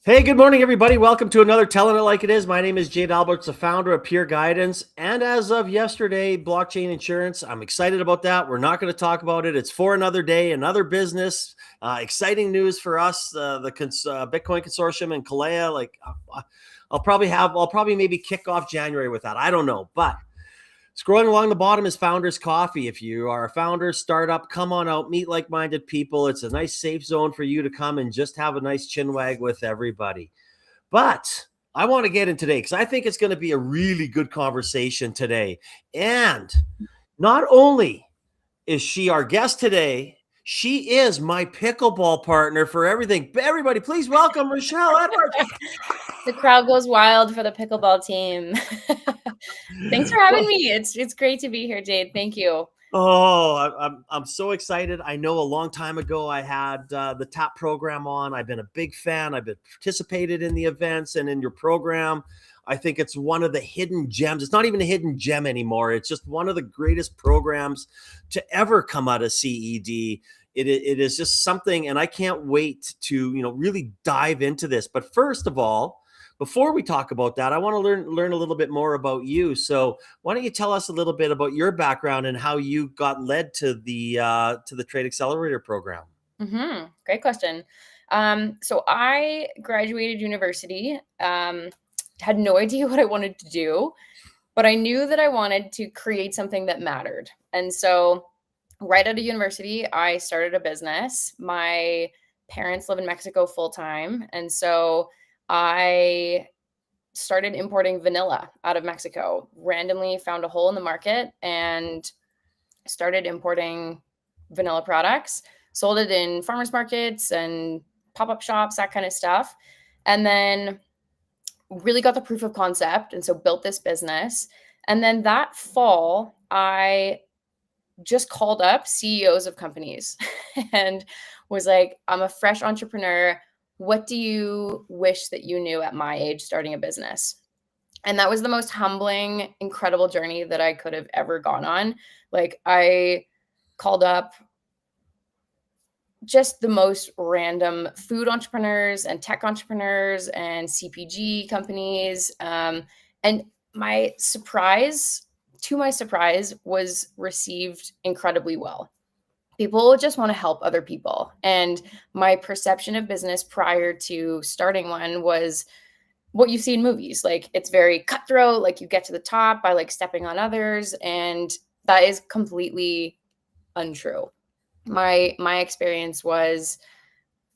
Hey, good morning, everybody. Welcome to another Telling It Like It Is. My name is Jade Alberts, the founder of Pure Guidance. And as of yesterday, blockchain insurance. I'm excited about that. We're not going to talk about it. It's for another day, another business. Exciting news for us, the Bitcoin Consortium and Kalea. I'll probably maybe kick off January with that. I don't know. But scrolling along the bottom is Founders Coffee. If you are a founder, startup, come on out, meet like-minded people. It's a nice safe zone for you to come and just have a nice chin wag with everybody. But I want to get in today because I think it's going to be a really good conversation today. And not only is she our guest today, she is my pickleball partner for everything. Everybody, please welcome Rochelle Edwards. The crowd goes wild for the pickleball team. Thanks for having me. It's great to be here, Jade. Thank you. Oh, I'm so excited. I know a long time ago I had the TAP program on. I've been a big fan. I've been participated in the events and in your program. I think it's one of the hidden gems. It's not even a hidden gem anymore. It's just one of the greatest programs to ever come out of CED. It is just something, and I can't wait to really dive into this. But first of all, before we talk about that, I want to learn a little bit more about you. So why don't you tell us a little bit about your background and how you got led to the Trade Accelerator program? Great question. So I graduated university, had no idea what I wanted to do, but I knew that I wanted to create something that mattered. And so right out of university, I started a business. My parents live in Mexico full time. And so I started importing vanilla out of Mexico, randomly found a hole in the market and started importing vanilla products, sold it in farmers markets and pop-up shops, that kind of stuff. And then really got the proof of concept. And so built this business. And then that fall, I just called up CEOs of companies and was like, I'm a fresh entrepreneur. What do you wish that you knew at my age starting a business? And that was the most humbling, incredible journey that I could have ever gone on. Like, I called up just the most random food entrepreneurs and tech entrepreneurs and CPG companies. And my surprise, was received incredibly well. People just want to help other people. And my perception of business prior to starting one was what you see in movies. Like, it's very cutthroat, like you get to the top by like stepping on others. And that is completely untrue. My experience was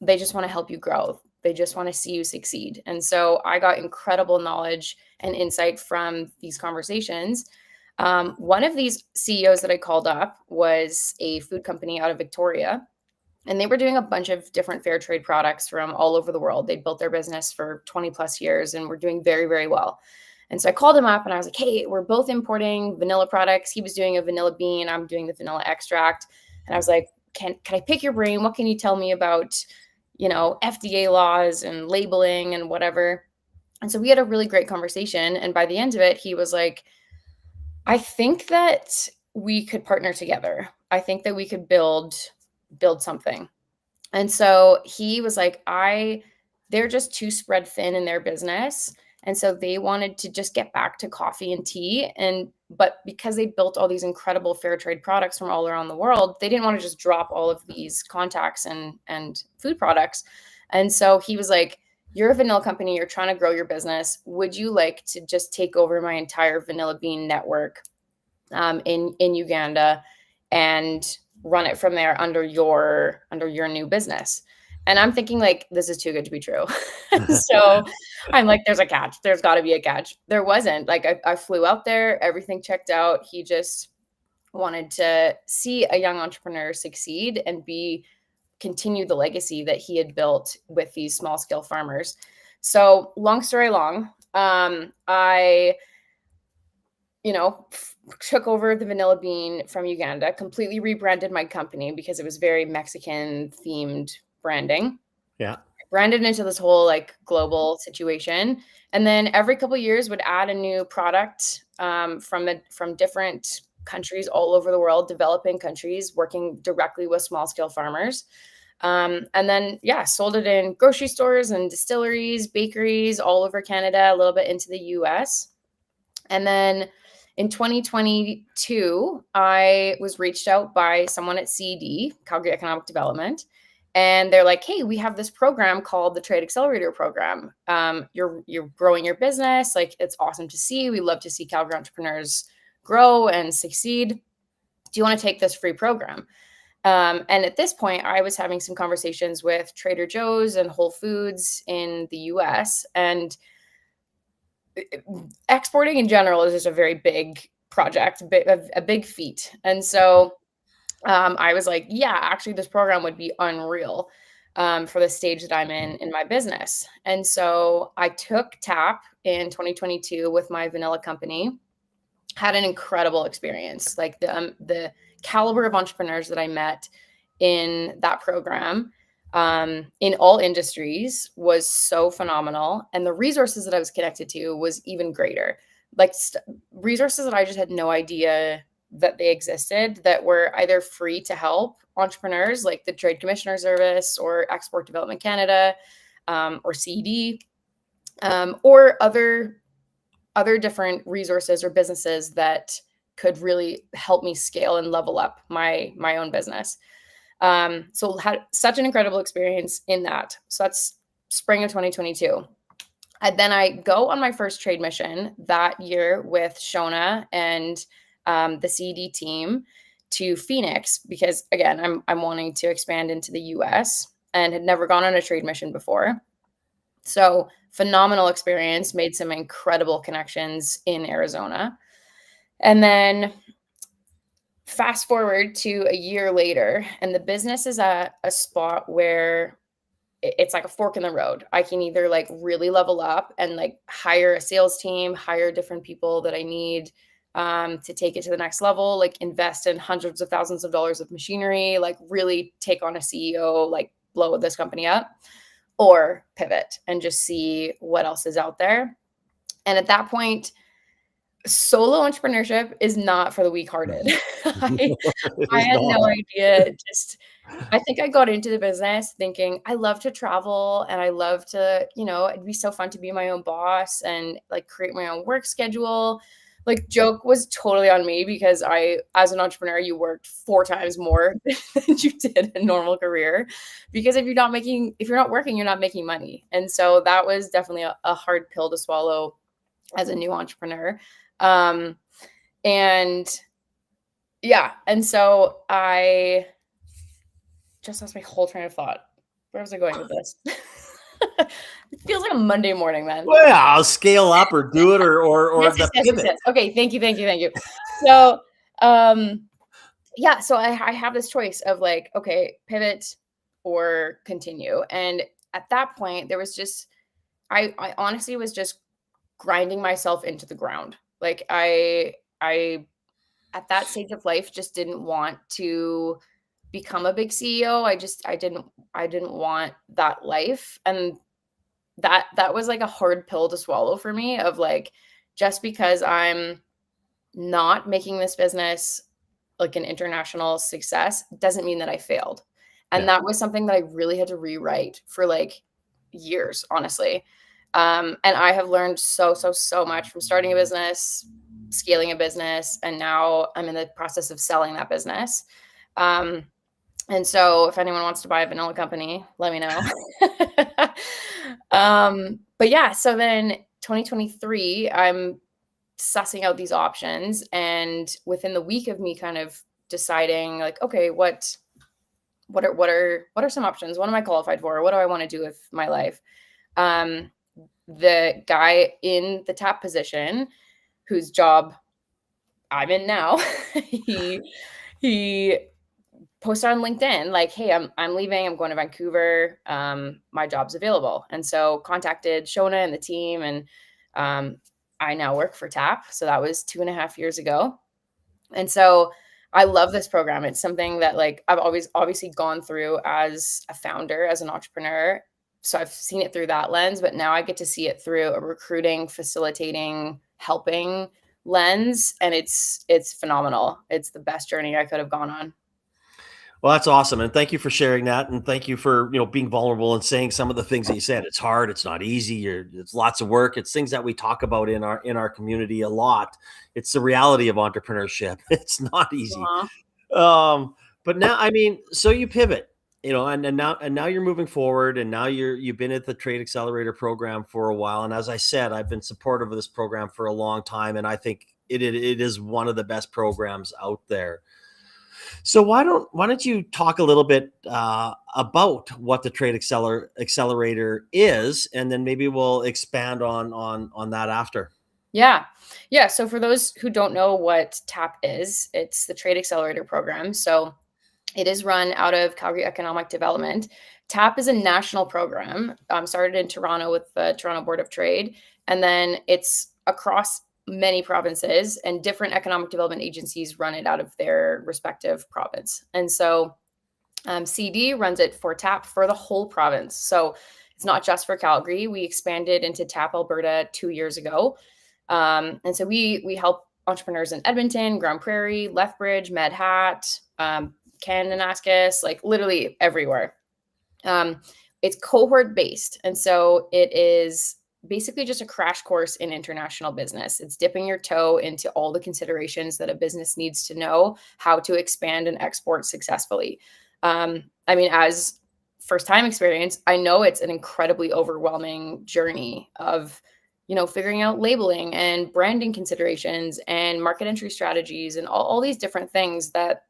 they just want to help you grow. They just want to see you succeed. And so I got incredible knowledge and insight from these conversations. One of these CEOs that I called up was a food company out of Victoria, and they were doing a bunch of different fair trade products from all over the world. They'd built their business for 20 plus years and were doing very, very well. And so I called him up and I was like, hey, we're both importing vanilla products. He was doing a vanilla bean. I'm doing the vanilla extract. And I was like, can I pick your brain? What can you tell me about, FDA laws and labeling and whatever? And so we had a really great conversation. And by the end of it, he was like, I think that we could partner together. I think that we could build something. And so he was like, they're just too spread thin in their business. And so they wanted to just get back to coffee and tea. But because they built all these incredible fair trade products from all around the world, they didn't want to just drop all of these contacts and food products. And so he was like, you're a vanilla company, you're trying to grow your business. Would you like to just take over my entire vanilla bean network in Uganda and run it from there under your new business? And I'm thinking, like, this is too good to be true. So I'm like, there's a catch. There's got to be a catch. There wasn't. Like, I flew out there. Everything checked out. He just wanted to see a young entrepreneur succeed and continue the legacy that he had built with these small scale farmers. So long story long, I took over the vanilla bean from Uganda, completely rebranded my company because it was very Mexican themed branding. Yeah. Branded into this whole like global situation. And then every couple of years would add a new product from different countries all over the world, developing countries, working directly with small scale farmers. And then, yeah, sold it in grocery stores and distilleries, bakeries all over Canada, a little bit into the US. And then in 2022, I was reached out by someone at CED, Calgary Economic Development, and they're like, "Hey, we have this program called the Trade Accelerator program. You're growing your business. Like, it's awesome to see. We love to see Calgary entrepreneurs grow and succeed. Do you want to take this free program?" And at this point, I was having some conversations with Trader Joe's and Whole Foods in the US, and exporting in general is just a very big project, a big feat. And so I was like, yeah, actually, this program would be unreal for the stage that I'm in my business. And so I took TAP in 2022 with my vanilla company, had an incredible experience. Like the caliber of entrepreneurs that I met in that program, in all industries, was so phenomenal, and the resources that I was connected to was even greater. Like resources that I just had no idea that they existed, that were either free to help entrepreneurs, like the Trade Commissioner Service or Export Development Canada, or CED, or other different resources or businesses that could really help me scale and level up my own business. So had such an incredible experience in that. So that's spring of 2022. Then I go on my first trade mission that year with Shona and the CD team to Phoenix, because again, I'm wanting to expand into the US and had never gone on a trade mission before. So phenomenal experience, made some incredible connections in Arizona. And then fast forward to a year later, and the business is at a spot where it's like a fork in the road. I can either like really level up and like hire a sales team, hire different people that I need to take it to the next level, like invest in hundreds of thousands of dollars of machinery, like really take on a CEO, like blow this company up, or pivot and just see what else is out there. And at that point, solo entrepreneurship is not for the weak-hearted. I, It I is had no not. idea. Just, I think I got into the business thinking I love to travel and I love to, it'd be so fun to be my own boss and like create my own work schedule. Like, joke was totally on me because as an entrepreneur, you worked 4 times more than you did a normal career, because if you're not working, you're not making money. And so that was definitely a hard pill to swallow as a new entrepreneur. Um, and yeah, and so I just lost my whole train of thought. Where was I going with this? It feels like a Monday morning, man. Well, I'll scale up or do it or Yes, yes, the yes, yes, pivot. yes. Okay, thank you, thank you, thank you. So, yeah, so I have this choice of like, okay, pivot or continue. And at that point, there was just, I honestly was just grinding myself into the ground. Like I at that stage of life just didn't want to become a big CEO. I didn't want that life. And that was like a hard pill to swallow for me, of like, just because I'm not making this business like an international success doesn't mean that I failed. And Yeah. that was something that I really had to rewrite for like years, honestly. And I have learned so, so, so much from starting a business, scaling a business, and now I'm in the process of selling that business. Um, and so if anyone wants to buy a vanilla company, let me know. But yeah, so then 2023, I'm sussing out these options, and within the week of me kind of deciding like, okay, what are some options? What am I qualified for? What do I want to do with my life? Um, the guy in the TAP position, whose job I'm in now, he posted on LinkedIn like, "Hey, I'm leaving. I'm going to Vancouver. My job's available." And so contacted Shona and the team, and I now work for TAP. So that was 2.5 years ago. And so I love this program. It's something that like I've always obviously gone through as a founder, as an entrepreneur. So I've seen it through that lens, but now I get to see it through a recruiting, facilitating, helping lens, and it's phenomenal. It's the best journey I could have gone on. Well, that's awesome, and thank you for sharing that, and thank you for being vulnerable and saying some of the things that you said. It's hard, it's not easy. It's lots of work. It's things that we talk about in our community a lot. It's the reality of entrepreneurship. It's not easy. Uh-huh. Um, but now, I mean, so you pivot, and now you're moving forward, and now you've been at the Trade Accelerator program for a while. And as I said, I've been supportive of this program for a long time, and I think it is one of the best programs out there. So why don't you talk a little bit about what the Accelerator is, and then maybe we'll expand on that after. Yeah. Yeah. So for those who don't know what TAP is, it's the Trade Accelerator program. So it is run out of Calgary Economic Development. TAP is a national program, started in Toronto with the Toronto Board of Trade, and then it's across many provinces, and different economic development agencies run it out of their respective province. And so CD runs it for TAP for the whole province. So it's not just for Calgary. We expanded into TAP Alberta 2 years ago. And so we help entrepreneurs in Edmonton, Grand Prairie, Lethbridge, Medhat, Kananaskis, like literally everywhere. It's cohort based. And so it is basically just a crash course in international business. It's dipping your toe into all the considerations that a business needs to know how to expand and export successfully. I mean, as first time experience, I know it's an incredibly overwhelming journey of figuring out labeling and branding considerations and market entry strategies and all these different things that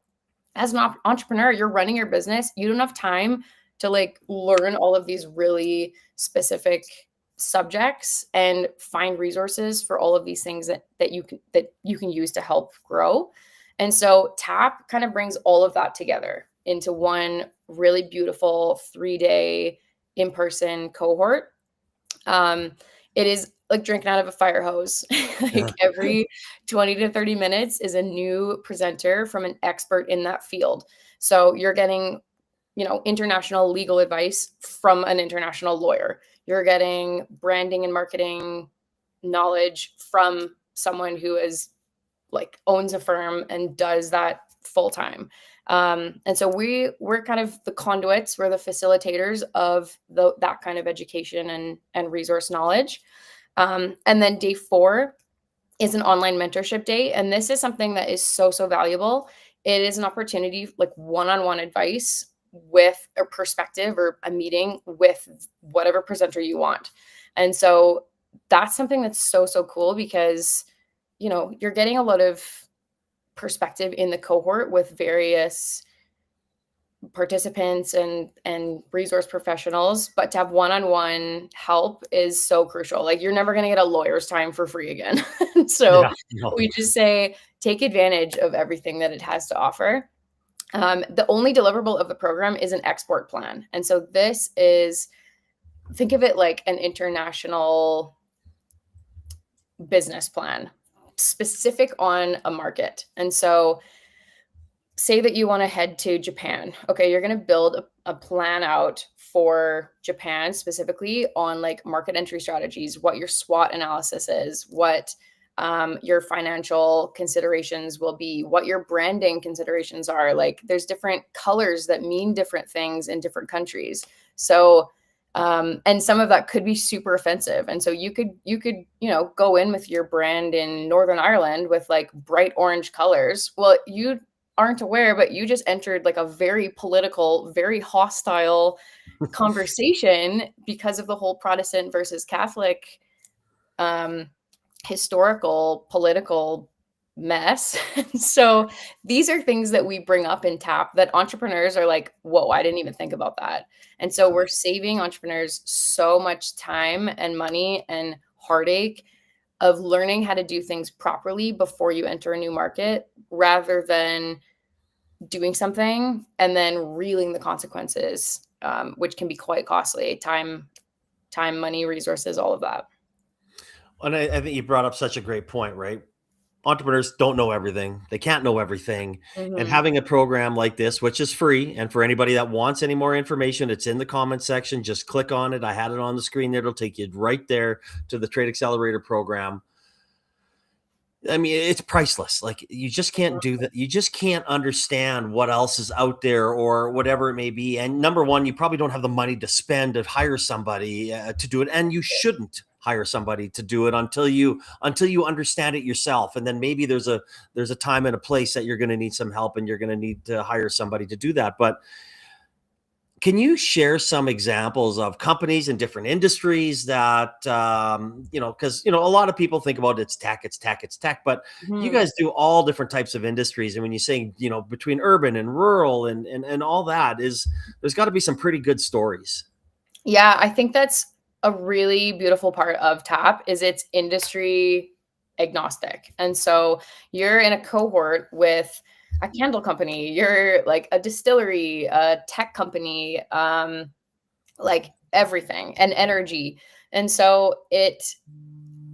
as an entrepreneur, you're running your business. You don't have time to like learn all of these really specific subjects and find resources for all of these things that you can use to help grow. And so TAP kind of brings all of that together into one really beautiful 3-day in-person cohort. It is like drinking out of a fire hose. Like every 20 to 30 minutes is a new presenter from an expert in that field. So you're getting, international legal advice from an international lawyer. You're getting branding and marketing knowledge from someone who is like owns a firm and does that full time. And so we're kind of the conduits, we're the facilitators of that kind of education and resource knowledge. And then day 4 is an online mentorship day. And this is something that is so, so valuable. It is an opportunity, like one-on-one advice with a perspective or a meeting with whatever presenter you want. And so that's something that's so, so cool because, you're getting a lot of perspective in the cohort with various participants and resource professionals, but to have one-on-one help is so crucial. Like you're never going to get a lawyer's time for free again. So Yeah, no. we just say take advantage of everything that it has to offer. The only deliverable of the program is an export plan. And so this is, think of it like an international business plan specific on a market. And so say that you want to head to Japan. Okay, you're going to build a plan out for Japan specifically on like market entry strategies, what your SWOT analysis is, what your financial considerations will be, what your branding considerations are. Like there's different colors that mean different things in different countries. So and some of that could be super offensive. And so you could, go in with your brand in Northern Ireland with like bright orange colors. Well, you aren't aware, but you just entered like a very political, very hostile conversation because of the whole Protestant versus Catholic historical political mess. So these are things that we bring up in TAP that entrepreneurs are like, whoa, I didn't even think about that. And so we're saving entrepreneurs so much time and money and heartache of learning how to do things properly before you enter a new market rather than doing something and then reeling the consequences, which can be quite costly. Time, money, resources, all of that. And I think you brought up such a great point, right? Entrepreneurs don't know everything. They can't know everything. And Mm-hmm. having a program like this, which is free, and for anybody that wants any more information, it's in the comment section. Just click on it. I had it on the screen there. It'll take you right there to the Trade Accelerator program. I mean, it's priceless. Like, you just can't do that. You just can't understand what else is out there or whatever it may be. And number one, you probably don't have the money to spend to hire somebody to do it, and you shouldn't hire somebody to do it until you understand it yourself. And then maybe there's a time and a place that you're going to need some help, and you're going to need to hire somebody to do that. But can you share some examples of companies in different industries that, because, a lot of people think about it's tech, it's tech, it's tech, but you Mhm. guys do all different types of industries. And when you say, between urban and rural and all that there's got to be some pretty good stories. Yeah, I think that's a really beautiful part of TAP is it's industry agnostic. And so you're in a cohort with a candle company, you're like a distillery, a tech company, like everything and energy. And so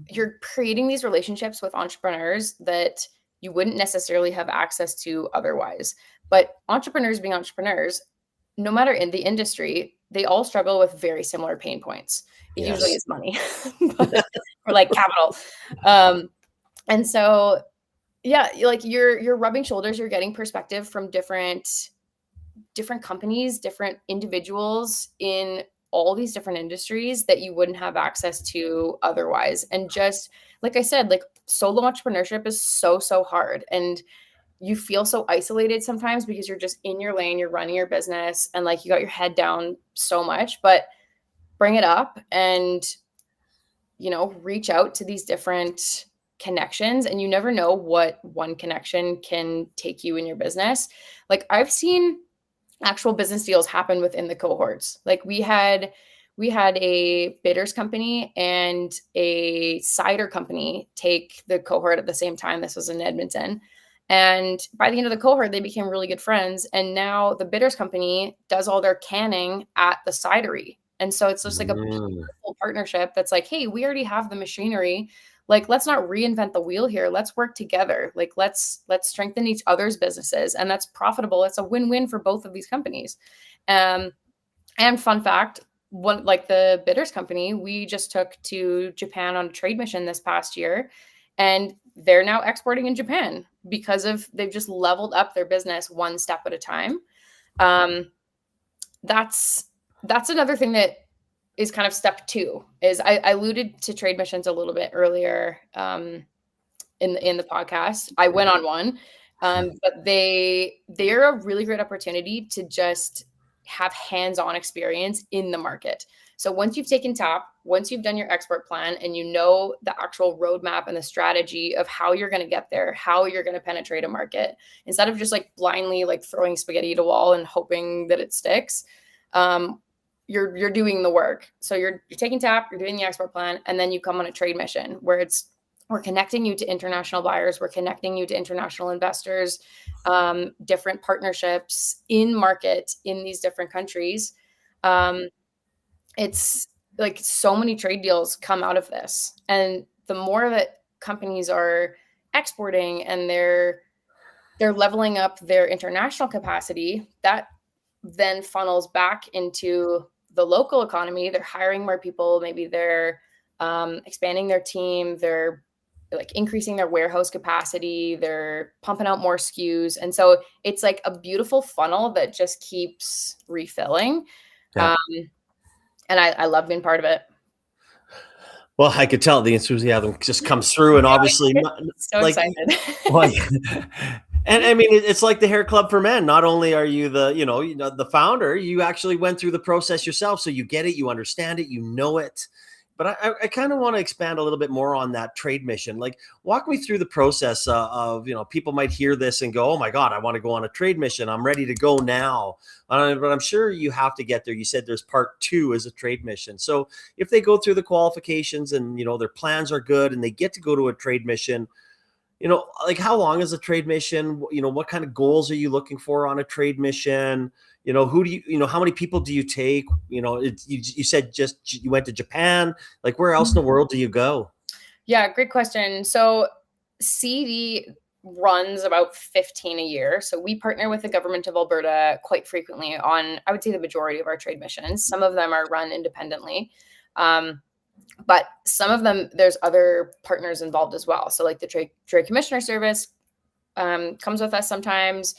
you're creating these relationships with entrepreneurs that you wouldn't necessarily have access to otherwise. But entrepreneurs being entrepreneurs, no matter in the industry, they all struggle with very similar pain points. It usually Yes. is money, but or like capital. Um, and so yeah, like you're rubbing shoulders, you're getting perspective from different companies, different individuals in all these different industries that you wouldn't have access to otherwise. And just like I said, like solo entrepreneurship is so hard. And you feel so isolated sometimes because you're just in your lane, you're running your business and like you got your head down so much, but bring it up and, reach out to these different connections. And you never know what one connection can take you in your business. Like I've seen actual business deals happen within the cohorts. Like we had a bitters company and a cider company take the cohort at the same time. This was in Edmonton. And by the end of the cohort, they became really good friends. And now the bitters company does all their canning at the cidery. And so it's just like a Mm, beautiful partnership that's like, hey, we already have the machinery. Like, let's not reinvent the wheel here. Let's work together. Like, let's strengthen each other's businesses, and that's profitable. It's a win-win for both of these companies. Um, and fun fact, one like the bitters company, we just took to Japan on a trade mission this past year, and they're now exporting in Japan because of they've just leveled up their business one step at a time. Um, that's that's another thing that is kind of step two. Is I alluded to trade missions a little bit earlier in the podcast. I went on one, but they're a really great opportunity to just have hands-on experience in the market. So once you've taken TAP, once you've done your export plan, and you know the actual roadmap and the strategy of how you're going to get there, how you're going to penetrate a market, instead of just like blindly like throwing spaghetti at a wall and hoping that it sticks, um, you're doing the work. So you're taking TAP, you're doing the export plan, and then you come on a trade mission where we're connecting you to international buyers, we're connecting you to international investors, different partnerships in market in these different countries. Um, it's like so many trade deals come out of this, and the more that companies are exporting and they're leveling up their international capacity, that then funnels back into the local economy. They're hiring more people. Maybe they're expanding their team. They're like increasing their warehouse capacity. They're pumping out more SKUs. And so it's like a beautiful funnel that just keeps refilling. yeah. Um, and I love being part of it. Well, I could tell the enthusiasm just comes through, and obviously, not, So like, excited. well, and I mean, it's like the hair club for men. Not only are you the founder, you actually went through the process yourself, so you get it, you understand it, you know it. But I kind of want to expand a little bit more on that trade mission. Like, walk me through the process of, people might hear this and go, "Oh my God, I want to go on a trade mission. I'm ready to go now." But I'm sure you have to get there. You said there's part two is a trade mission. So if they go through the qualifications and, their plans are good and they get to go to a trade mission, like, how long is a trade mission? What kind of goals are you looking for on a trade mission? Who do how many people do you take? You said just you went to Japan. Like, where else in the world do you go? Yeah, great question. So CD runs about 15 a year. So we partner with the government of Alberta quite frequently on, I would say, the majority of our trade missions. Some of them are run independently. Um, But some of them, there's other partners involved as well. So like the Trade Commissioner Service comes with us sometimes.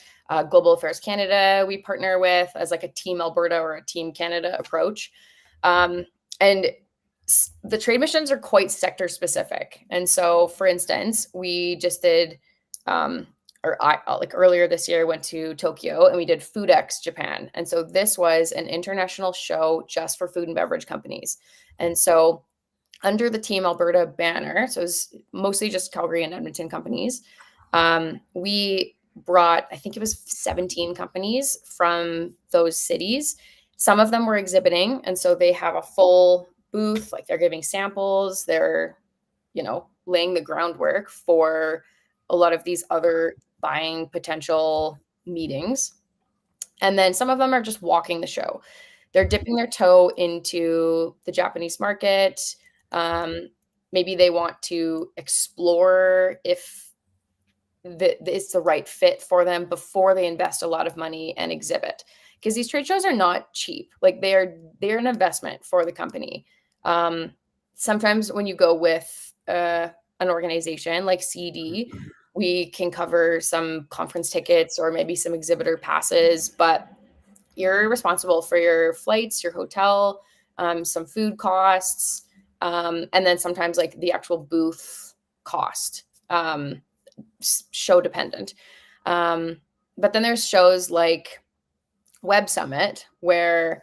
Global Affairs Canada, we partner with as like a Team Alberta or a Team Canada approach. And the trade missions are quite sector specific. And so, for instance, we just did, like earlier this year, went to Tokyo and we did FoodX Japan. And so this was an international show just for food and beverage companies. And so under the Team Alberta banner, so it's mostly just Calgary and Edmonton companies, we brought, I think it was 17 companies from those cities. Some of them were exhibiting, and so they have a full booth, like they're giving samples, they're, laying the groundwork for a lot of these other buying potential meetings. And then some of them are just walking the show. They're dipping their toe into the Japanese market. Maybe they want to explore if it's the right fit for them before they invest a lot of money and exhibit. Because these trade shows are not cheap. Like they're an investment for the company. Sometimes when you go with an organization like CD, we can cover some conference tickets or maybe some exhibitor passes, but you're responsible for your flights, your hotel, some food costs, and then sometimes like the actual booth cost, show dependent. But then there's shows like Web Summit where,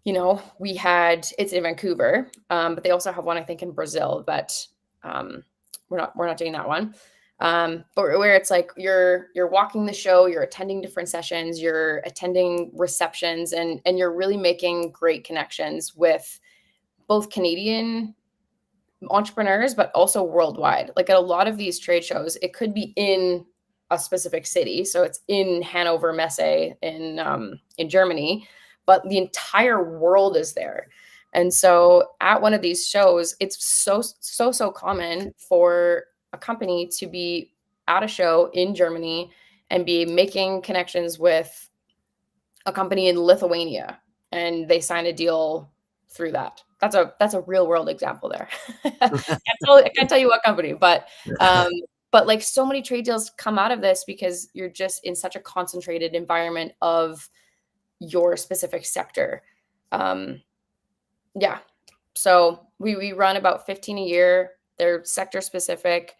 it's in Vancouver, but they also have one, I think, in Brazil, but we're not doing that one. But where it's like you're walking the show, you're attending different sessions, you're attending receptions, and you're really making great connections with both Canadian entrepreneurs, but also worldwide. Like at a lot of these trade shows, it could be in a specific city. So it's in Hanover Messe in Germany, but the entire world is there. And so at one of these shows, it's so common for a company to be at a show in Germany and be making connections with a company in Lithuania, and they sign a deal through that. That's a real world example there. I can't tell you what company, but like so many trade deals come out of this because you're just in such a concentrated environment of your specific sector. Yeah. So we run about 15 a year. They're sector specific.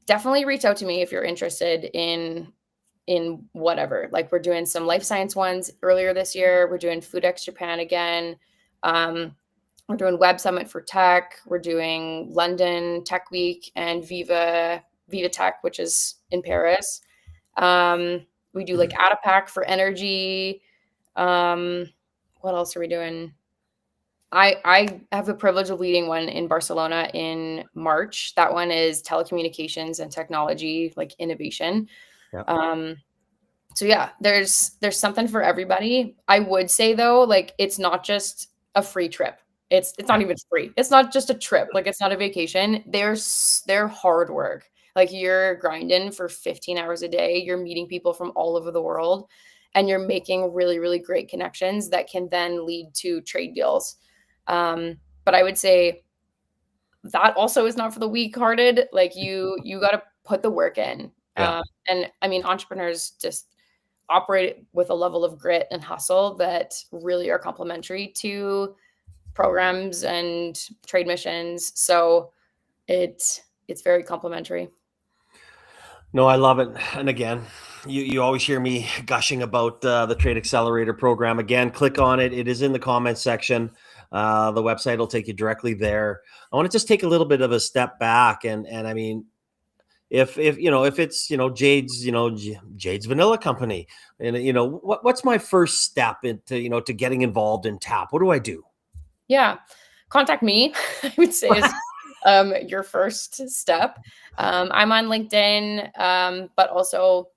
Definitely reach out to me if you're interested in whatever. Like we're doing some life science ones earlier this year. We're doing FoodX Japan again. We're doing Web Summit for Tech. We're doing London Tech Week and Viva Tech, which is in Paris. We do like Adapac for energy. What else are we doing? I have the privilege of leading one in Barcelona in March. That one is telecommunications and technology, like innovation. Yep. So yeah, there's something for everybody. I would say though, like it's not just a free trip. It's not even free. It's not just a trip. Like it's not a vacation. They're hard work. Like you're grinding for 15 hours a day. You're meeting people from all over the world, and you're making really, really great connections that can then lead to trade deals. But I would say that also is not for the weak-hearted. Like you got to put the work in. Yeah. And I mean, entrepreneurs just operate with a level of grit and hustle that really are complementary to programs and trade missions. So it's very complementary. No, I love it. And again, you always hear me gushing about the Trade Accelerator program. Again, click on it. It is in the comments section. The website will take you directly there. I want to just take a little bit of a step back, and I mean, if it's Jade's Vanilla Company, and what's my first step into to getting involved in TAP? What do I do? Yeah, contact me. I would say is your first step. I'm on LinkedIn, but also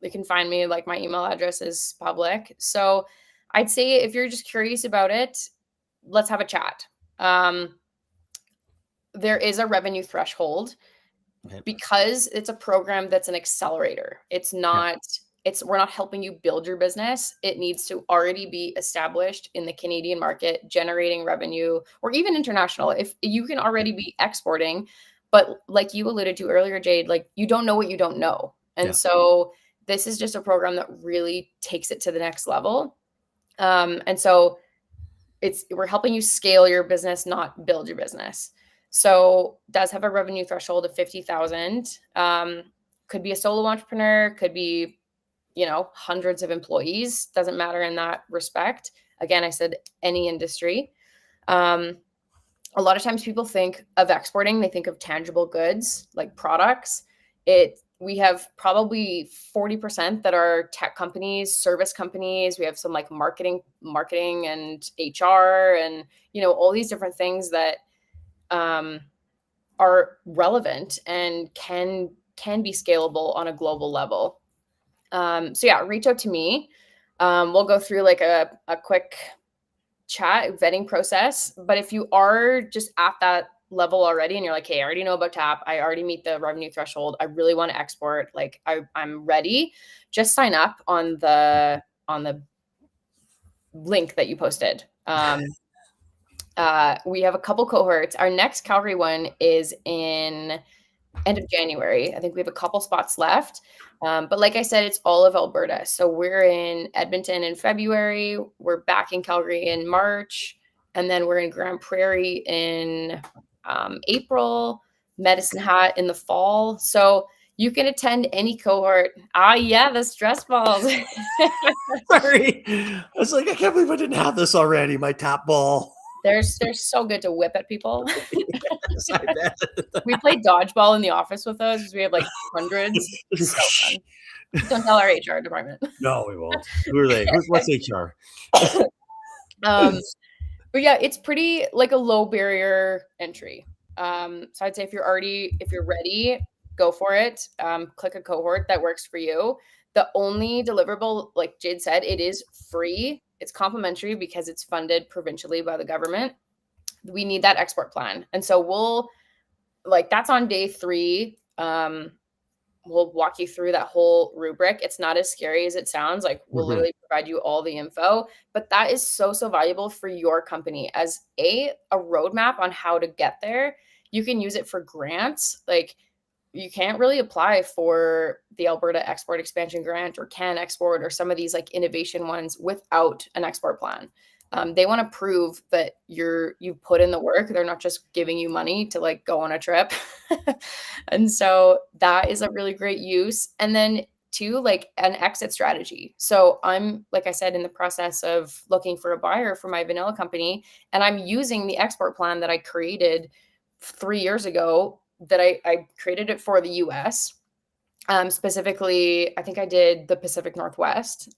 you can find me, like my email address is public. So I'd say if you're just curious about it, let's have a chat. There is a revenue threshold Okay. because it's a program that's an accelerator. It's Yeah. not we're not helping you build your business. It needs to already be established in the Canadian market, generating revenue, or even international. If you can already be exporting, but like you alluded to earlier, Jade, like you don't know what you don't know. And so this is just a program that really takes it to the next level. And so we're helping you scale your business, not build your business. So does have a revenue threshold of 50,000. Could be a solo entrepreneur, could be, hundreds of employees, doesn't matter in that respect. Again, I said any industry. A lot of times people think of exporting, they think of tangible goods like products. We have probably 40% that are tech companies, service companies. We have some like marketing and HR and, all these different things that are relevant and can be scalable on a global level. So yeah, reach out to me. We'll go through like a quick chat vetting process. But if you are just at that level already and you're like, hey, I already know about TAP, I already meet the revenue threshold, I really want to export, like I'm ready, just sign up on the link that you posted. We have a couple cohorts. Our next Calgary one is in end of January. I think we have a couple spots left. But like I said, it's all of Alberta. So we're in Edmonton in February. We're back in Calgary in March. And then we're in Grand Prairie in April, Medicine Hat in the fall. So you can attend any cohort. Yeah, the stress balls. Sorry. I was like, I can't believe I didn't have this already, my TAP ball. They're so good to whip at people. Yes, I bet. We played dodgeball in the office with those because we have like hundreds. So fun. Don't tell our HR department. No, we won't. Who are they? What's HR? But yeah, it's pretty like a low barrier entry. So I'd say if you're ready, go for it. Click a cohort that works for you. The only deliverable, like Jade said, it is free. It's complimentary because it's funded provincially by the government. We need that export plan. And so that's on day 3. We'll walk you through that whole rubric. It's not as scary as it sounds. Like we'll literally provide you all the info, but that is so valuable for your company as a roadmap on how to get there. You can use it for grants. Like you can't really apply for the Alberta Export Expansion Grant or Can Export or some of these like innovation ones without an export plan. They want to prove that you put in the work. They're not just giving you money to like go on a trip. And so that is a really great use. And then 2, like an exit strategy. So I'm, like I said, in the process of looking for a buyer for my vanilla company, and I'm using the export plan that I created 3 years ago, that I created it for the US. Specifically, I think I did the Pacific Northwest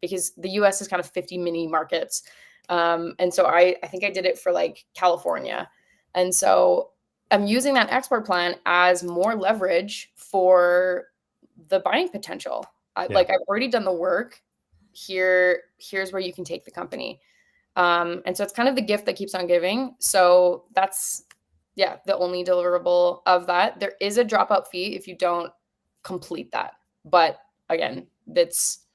because the US is kind of 50 mini markets. And so I think I did it for like California. And so I'm using that export plan as more leverage for the buying potential. Like I've already done the work. Here's where you can take the company. And so it's kind of the gift that keeps on giving. So that's, the only deliverable of that. There is a dropout fee if you don't complete that. But again, it's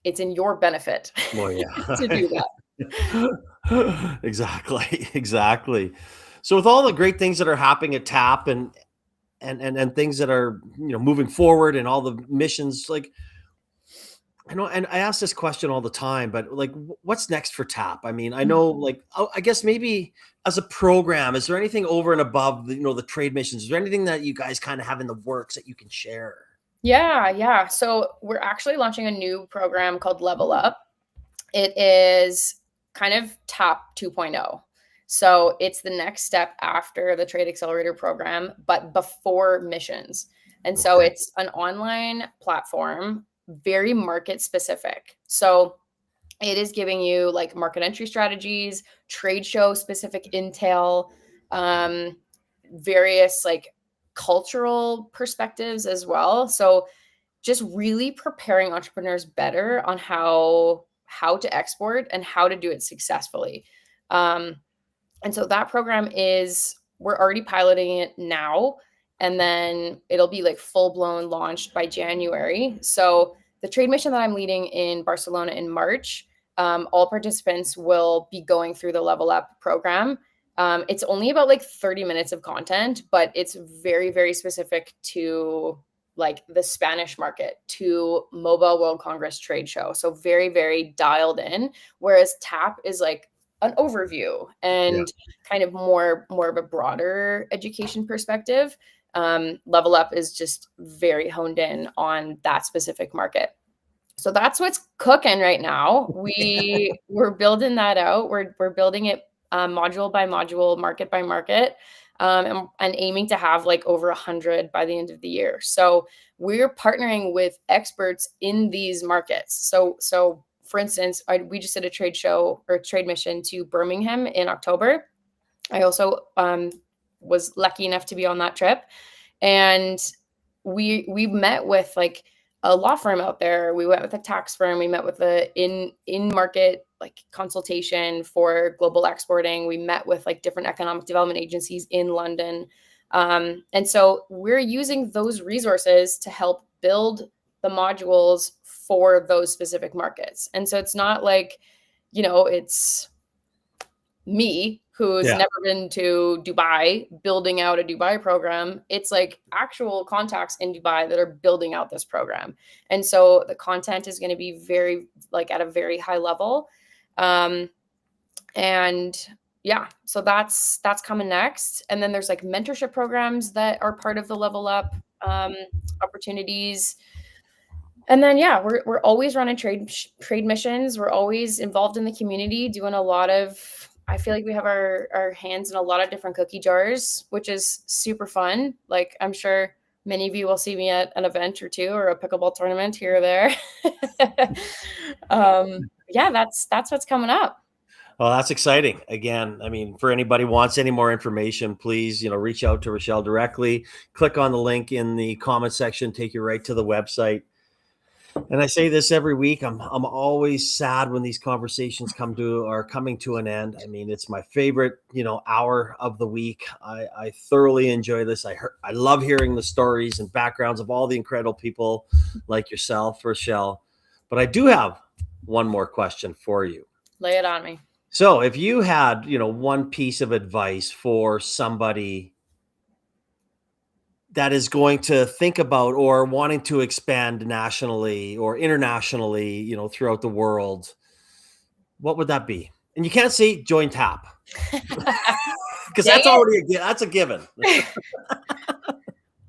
in your benefit to do that. Exactly. So with all the great things that are happening at TAP and things that are, moving forward and all the missions, like, I know, and I ask this question all the time, but like, what's next for TAP? I mean, I know, like, I guess maybe as a program, is there anything over and above, the trade missions? Is there anything that you guys kind of have in the works that you can share? Yeah. So we're actually launching a new program called Level Up. It is kind of TAP 2.0. So it's the next step after the Trade Accelerator program, but before missions. And so it's an online platform, very market specific. So it is giving you like market entry strategies, trade show specific intel, various like cultural perspectives as well. So just really preparing entrepreneurs better on how to export and how to do it successfully. And so that program we're already piloting it now, and then it'll be like full blown launched by January. So the trade mission that I'm leading in Barcelona in March, all participants will be going through the Level Up program. It's only about like 30 minutes of content, but it's very, very specific to like the Spanish market, to Mobile World Congress trade show. So very, very dialed in. Whereas TAP is like an overview and kind of more of a broader education perspective. Level Up is just very honed in on that specific market. So that's what's cooking right now. We're building that out. We're building it module by module, market by market, and aiming to have like over 100 by the end of the year. So we're partnering with experts in these markets. So for instance, we just did a trade show or trade mission to Birmingham in October. I also was lucky enough to be on that trip, and we met with like a law firm out there. We went with a tax firm. We met with a in market like consultation for global exporting. We met with like different economic development agencies in London. And so we're using those resources to help build the modules for those specific markets. And so it's not like, it's me who's never been to Dubai building out a Dubai program. It's like actual contacts in Dubai that are building out this program. And so the content is going to be very like at a very high level. And yeah, so that's coming next. And then there's like mentorship programs that are part of the Level Up opportunities. And then, yeah, we're always running trade missions. We're always involved in the community, doing a lot of, I feel like we have our hands in a lot of different cookie jars, which is super fun. Like, I'm sure many of you will see me at an event or two or a pickleball tournament here or there. Yeah, that's what's coming up. Well, that's exciting. Again, I mean, for anybody who wants any more information, please, reach out to Rochelle directly. Click on the link in the comment section, take you right to the website. And I say this every week. I'm always sad when these conversations are coming to an end. I mean, it's my favorite, hour of the week. I thoroughly enjoy this. I love hearing the stories and backgrounds of all the incredible people like yourself, Rochelle. But I do have one more question for you. Lay it on me. So if you had, one piece of advice for somebody that is going to think about or wanting to expand nationally or internationally, throughout the world, what would that be? And you can't say join TAP because that's a given.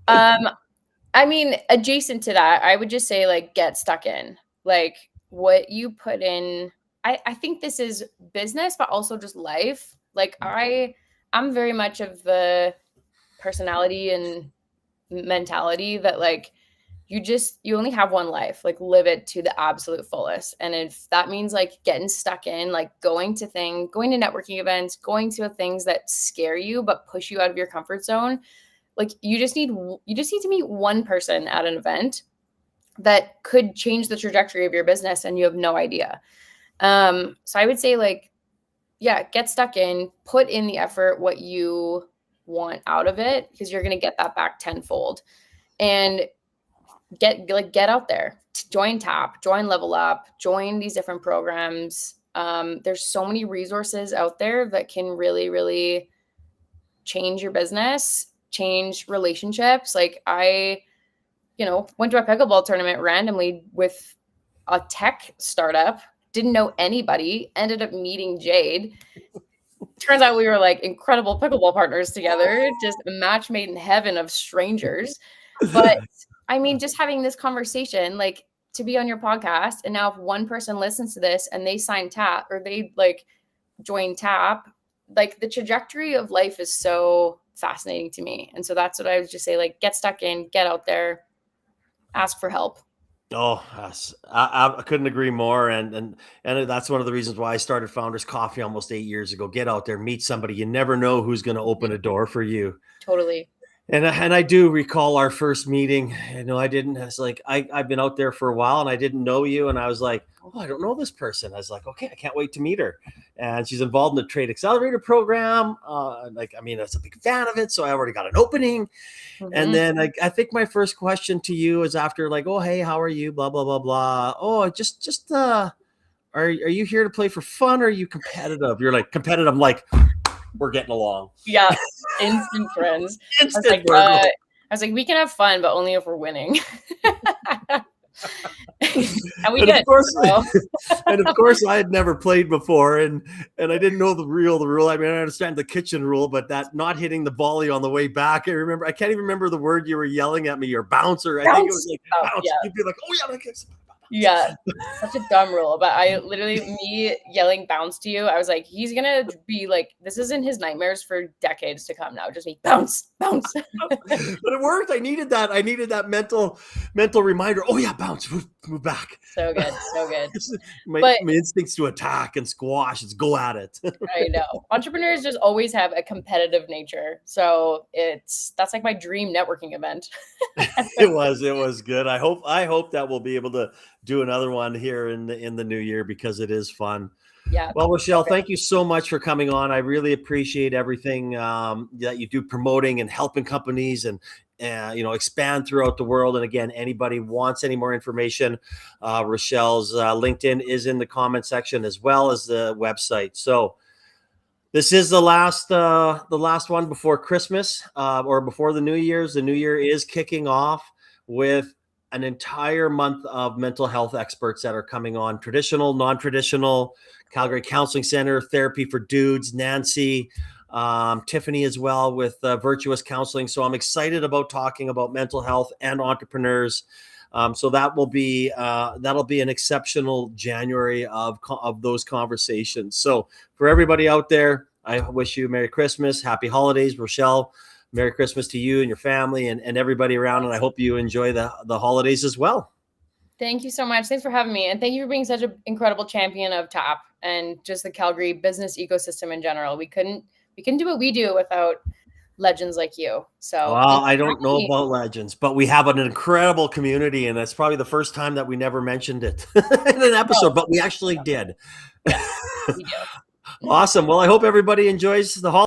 I mean, adjacent to that, I would just say like get stuck in, like what you put in. I think this is business, but also just life. Like I'm very much of the personality and mentality that like you only have one life, like live it to the absolute fullest. And if that means like getting stuck in, like going to networking events, going to things that scare you but push you out of your comfort zone, like you just need to meet one person at an event that could change the trajectory of your business and you have no idea. So I would say like, yeah, get stuck in, put in the effort, what you want out of it, because you're going to get that back tenfold. And get out there, join TAP, join Level Up, join these different programs. There's so many resources out there that can really, really change your business, change relationships. Like I, went to a pickleball tournament randomly with a tech startup, didn't know anybody, ended up meeting Jade. Turns out we were like incredible pickleball partners together, just a match made in heaven of strangers. But I mean, just having this conversation, like to be on your podcast, and now if one person listens to this and they sign TAP or they like join TAP, like the trajectory of life is so fascinating to me. And so that's what I would just say, like get stuck in, get out there, ask for help. Oh, yes. I couldn't agree more. And that's one of the reasons why I started Founders Coffee almost 8 years ago. Get out there, meet somebody. You never know who's going to open a door for you. Totally. And I do recall our first meeting. I didn't. It's like I've been out there for a while, and I didn't know you. And I was like, oh, I don't know this person. I was like, okay, I can't wait to meet her. And she's involved in the Trade Accelerator program. I was a big fan of it, so I already got an opening. And Mhm. then I think my first question to you is after like, oh, hey, how are you? Blah blah blah blah. Oh, just are you here to play for fun? Or are you competitive? You're like competitive. I'm like, we're getting along. Yeah, instant friends. I was Instant like, Virgo. we can have fun, but only if we're winning. And we And of did. course, So and of course, I had never played before, and I didn't know the rule. I mean, I understand the kitchen rule, but that not hitting the volley on the way back. I can't even remember the word you were yelling at me. Or bouncer. I think it was bounce. like Oh, bounce. yeah. You'd be like, oh yeah, like Yeah, such a dumb rule, but I literally me yelling bounce to you, I was like, he's gonna be like, this is in his nightmares for decades to come now. Just me bounce, bounce. but it worked. I needed that. I needed that mental reminder. Oh yeah, bounce, move back. So good, so good. my, But my instincts to attack and squash. It's go at it. I know entrepreneurs just always have a competitive nature. So that's like my dream networking event. It was good. I hope that we'll be able to do another one here in the new year because it is fun. Yeah. Well, So Rochelle, good. thank you so much for coming on. I really appreciate everything that you do promoting and helping companies and expand throughout the world. And again, anybody wants any more information, Rochelle's LinkedIn is in the comment section as well as the website. So this is the last one before Christmas or before the New Year's. The New Year is kicking off with an entire month of mental health experts that are coming on, traditional, non-traditional, Calgary Counseling Center, Therapy for Dudes, Nancy, Tiffany as well with Virtuous Counseling. So I'm excited about talking about mental health and entrepreneurs. So that'll be an exceptional January of those conversations. So for everybody out there, I wish you Merry Christmas, Happy Holidays, Rochelle. Merry Christmas to you and your family and everybody around. And I hope you enjoy the holidays as well. Thank you so much. Thanks for having me. And thank you for being such an incredible champion of TAP and just the Calgary business ecosystem in general. We couldn't do what we do without legends like you. So Well, thank you I for don't having know me. about legends, but we have an incredible community, and that's probably the first time that we never mentioned it in an No, episode, but we actually did. yes, we do. Awesome. Well, I hope everybody enjoys the holidays.